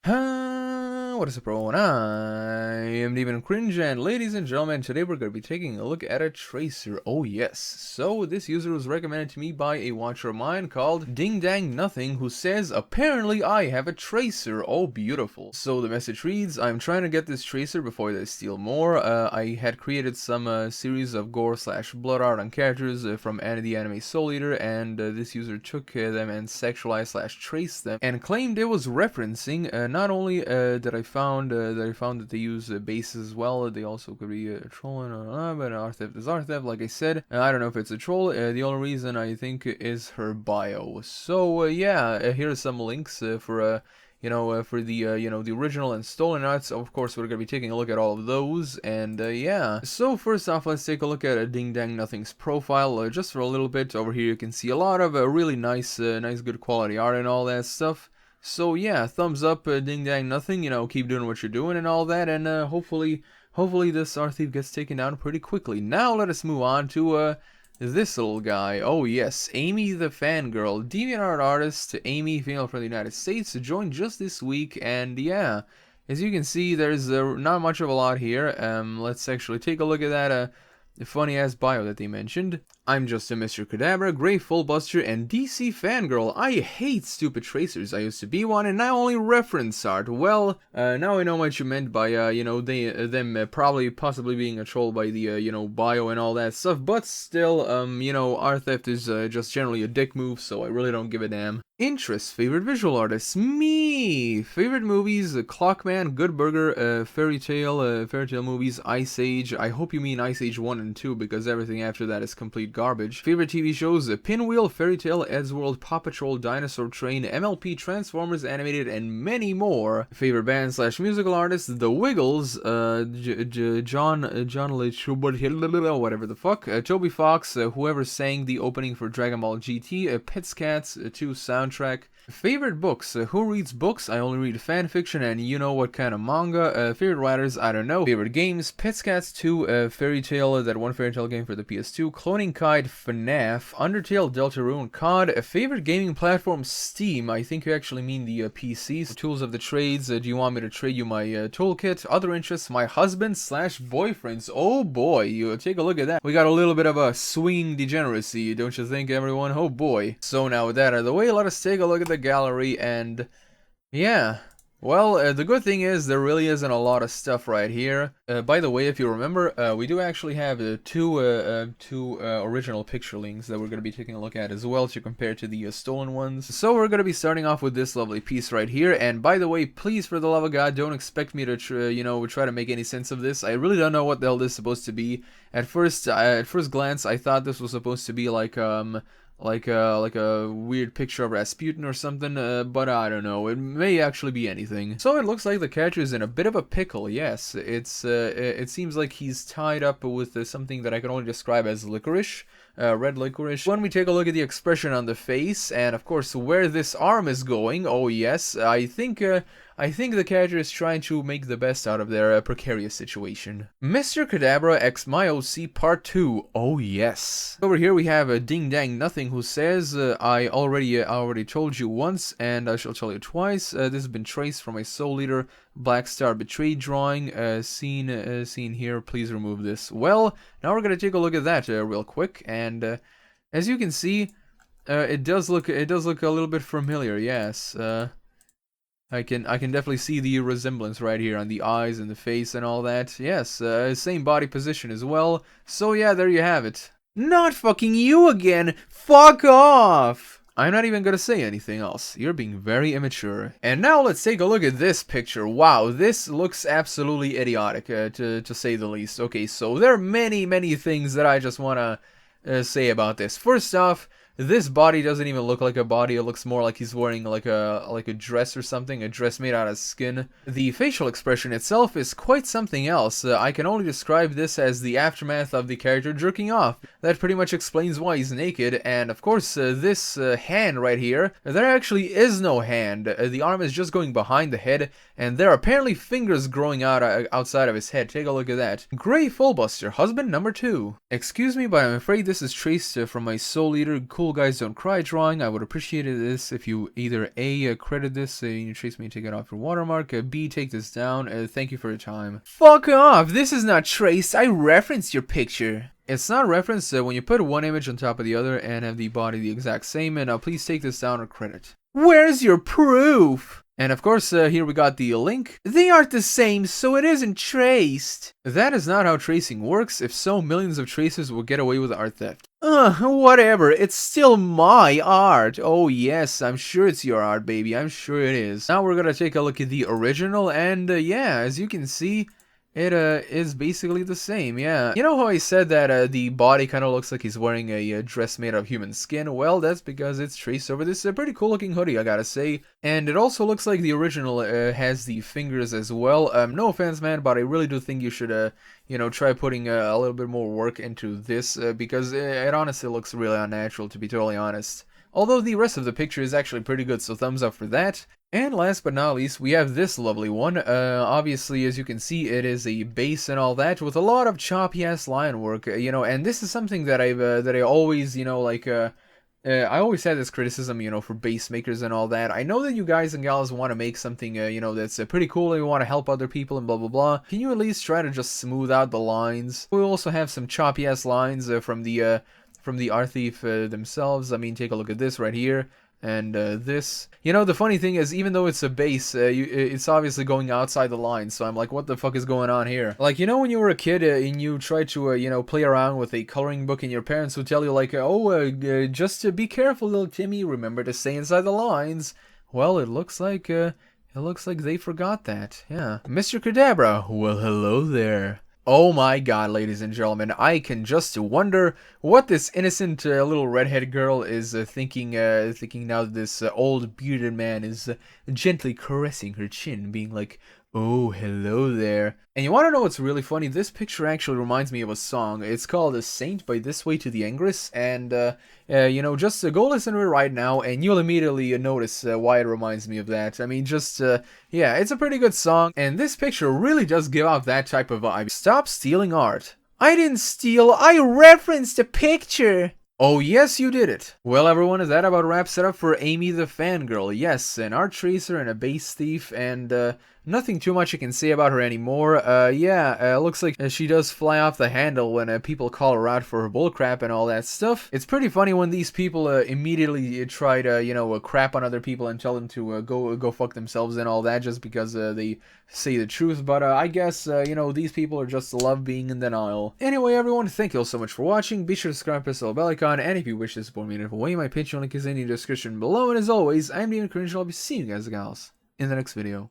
What is up, everyone? I am Demon Cringe, and ladies and gentlemen, today we're going to be taking a look at a tracer. Oh yes, so this user was recommended to me by a watcher of mine called Ding Dang Nothing, who says, apparently I have a tracer. Oh beautiful. So the message reads, I'm trying to get this tracer before they steal more. I had created some series of gore / blood art on characters from the anime Soul Eater, and this user took them and sexualized / traced them and claimed it was referencing not only that I found that they use bases as well. They also could be trolling, but R theft is R theft. Like I said, I don't know if it's a troll. The only reason I think is her bio. So yeah, here are some links for for the the original and stolen arts. Of course, we're gonna be taking a look at all of those, and yeah. So first off, let's take a look at Ding Dang Nothing's profile just for a little bit. Over here, you can see a lot of really nice, good quality art and all that stuff. So yeah, thumbs up, Ding Dang Nothing, keep doing what you're doing and all that, and hopefully this art thief gets taken down pretty quickly. Now let us move on to this little guy. Oh yes, AmyTheFangirl, Deviantart artist, Amy, female from the United States, joined just this week, and yeah, as you can see, there's not much of a lot here. Let's actually take a look at that funny ass bio that they mentioned. I'm just a Mr. Kadabra, Grey Fullbuster, and DC Fangirl. I hate stupid tracers. I used to be one, and now only reference art. Well, now I know what you meant by, them possibly being a troll by the, bio and all that stuff. But still, art theft is just generally a dick move, so I really don't give a damn. Interests, favorite visual artists, me. Favorite movies, Clockman, Good Burger, Fairy Tale movies, Ice Age. I hope you mean Ice Age 1 and 2, because everything after that is complete garbage. Favorite TV shows, Pinwheel, Fairy Tale, Eddsworld, Paw Patrol, Dinosaur Train, MLP, Transformers Animated, and many more. Favorite band / musical artists, The Wiggles, John Lynch, whatever the fuck, Toby Fox, whoever sang the opening for Dragon Ball GT, Pets Cats 2 soundtrack. Favorite books, who reads books? I only read fanfiction and you know what kind of manga. Favorite writers, I don't know. Favorite games, Pets Cats 2, Fairy Tale, that one Fairy Tale game for the PS2, Cloning Kite, FNAF, Undertale, Deltarune, COD. Favorite gaming platform, Steam. I think you actually mean the PCs. Tools of the trades, do you want me to trade you my toolkit? Other interests, my husband / boyfriends. Oh boy, you take a look at that. We got a little bit of a swinging degeneracy, don't you think, everyone? Oh boy. So now with that out of the way, let us take a look at the gallery, and yeah, well, the good thing is there really isn't a lot of stuff right here. By the way, if you remember, we do actually have two original picture links that we're going to be taking a look at as well to compare to the stolen ones. So we're going to be starting off with this lovely piece right here, and by the way, please, for the love of God, don't expect me to try to make any sense of this. I really don't know what the hell this is supposed to be. At first glance, I thought this was supposed to be like a weird picture of Rasputin or something, but I don't know. It may actually be anything. So it looks like the character is in a bit of a pickle. Yes, it seems like he's tied up with something that I can only describe as licorice. Red licorice. When we take a look at the expression on the face, and of course where this arm is going, oh yes, I think the character is trying to make the best out of their precarious situation. Mr. Kadabra x My OC Part 2. Oh yes. Over here we have a Ding Dang Nothing who says, I already told you once, and I shall tell you twice. This has been traced from a Soul Eater Black Star Betrayed drawing. Seen here. Please remove this. Well, now we're gonna take a look at that real quick, and as you can see, it does look a little bit familiar. Yes. I can definitely see the resemblance right here on the eyes and the face and all that. Yes, same body position as well. So yeah, there you have it. Not fucking you again! Fuck off! I'm not even gonna say anything else. You're being very immature. And now let's take a look at this picture. Wow, this looks absolutely idiotic, to say the least. Okay, so there are many things that I just wanna say about this. First off, this body doesn't even look like a body. It looks more like he's wearing like a dress or something, a dress made out of skin. The facial expression itself is quite something else. I can only describe this as the aftermath of the character jerking off. That pretty much explains why he's naked. And of course, this hand right here, there actually is no hand. The arm is just going behind the head, and there are apparently fingers growing out outside of his head. Take a look at that. Grey Fullbuster, husband number 2. Excuse me, but I'm afraid this is traced from my Soul Eater cool Cool Guys Don't Cry drawing. I would appreciate this if you either A, credit this in your trace me, take it off your watermark, B, take this down. Thank you for your time. Fuck off! This is not traced. I referenced your picture. It's not referenced when you put one image on top of the other and have the body the exact same. And now please take this down or credit. Where's your proof? And of course, here we got the link. They aren't the same, so it isn't traced. That is not how tracing works. If so, millions of tracers will get away with art theft. Whatever. It's still my art. Oh yes, I'm sure it's your art, baby. I'm sure it is. Now we're gonna take a look at the original, and yeah, as you can see, it is basically the same, yeah. You know how I said that the body kind of looks like he's wearing a dress made of human skin? Well, that's because it's traced over this pretty cool looking hoodie, I gotta say. And it also looks like the original has the fingers as well. No offense, man, but I really do think you should, you know, try putting a little bit more work into this because it honestly looks really unnatural, to be totally honest. Although the rest of the picture is actually pretty good, so thumbs up for that. And last but not least, we have this lovely one. Obviously, as you can see, it is a base and all that with a lot of choppy-ass line work, you know, and this is something that I always, you know, like, I always had this criticism, you know, for base makers and all that. I know that you guys and gals want to make something, you know, that's pretty cool, and you want to help other people and blah, blah, blah. Can you at least try to just smooth out the lines? We also have some choppy-ass lines from the art thief themselves. I mean, take a look at this right here. And this, you know, the funny thing is, even though it's a base, it's obviously going outside the line. So I'm like, what the fuck is going on here? Like, you know, when you were a kid and you tried to, you know, play around with a coloring book, and your parents would tell you like, just be careful, little Timmy. Remember to stay inside the lines. Well, it looks like they forgot that. Yeah, Mr. Kadabra. Well, hello there. Oh my god, ladies and gentlemen, I can just wonder what this innocent little redhead girl is thinking now that this old bearded man is gently caressing her chin, being like, oh, hello there. And you want to know what's really funny? This picture actually reminds me of a song. It's called A Saint by This Way to the Ingress, and you know, just go listen to it right now and you'll immediately notice why it reminds me of that. I mean, just, yeah, it's a pretty good song, and this picture really does give out that type of vibe. Stop stealing art. I didn't steal, I referenced a picture. Oh yes, you did it. Well everyone, that about wraps it up for Amy the Fangirl. Yes, an art tracer and a base thief, and nothing too much I can say about her anymore. Yeah, looks like she does fly off the handle when people call her out for her bullcrap and all that stuff. It's pretty funny when these people immediately try to, you know, crap on other people and tell them to go fuck themselves and all that just because they say the truth. But I guess, you know, these people are just love being in denial. Anyway, everyone, thank you all so much for watching. Be sure to subscribe, press the bell icon, and if you wish to support me in a way, my Patreon link is in the description below. And as always, I'm Deviantart Rant, and I'll be seeing you guys and gals in the next video.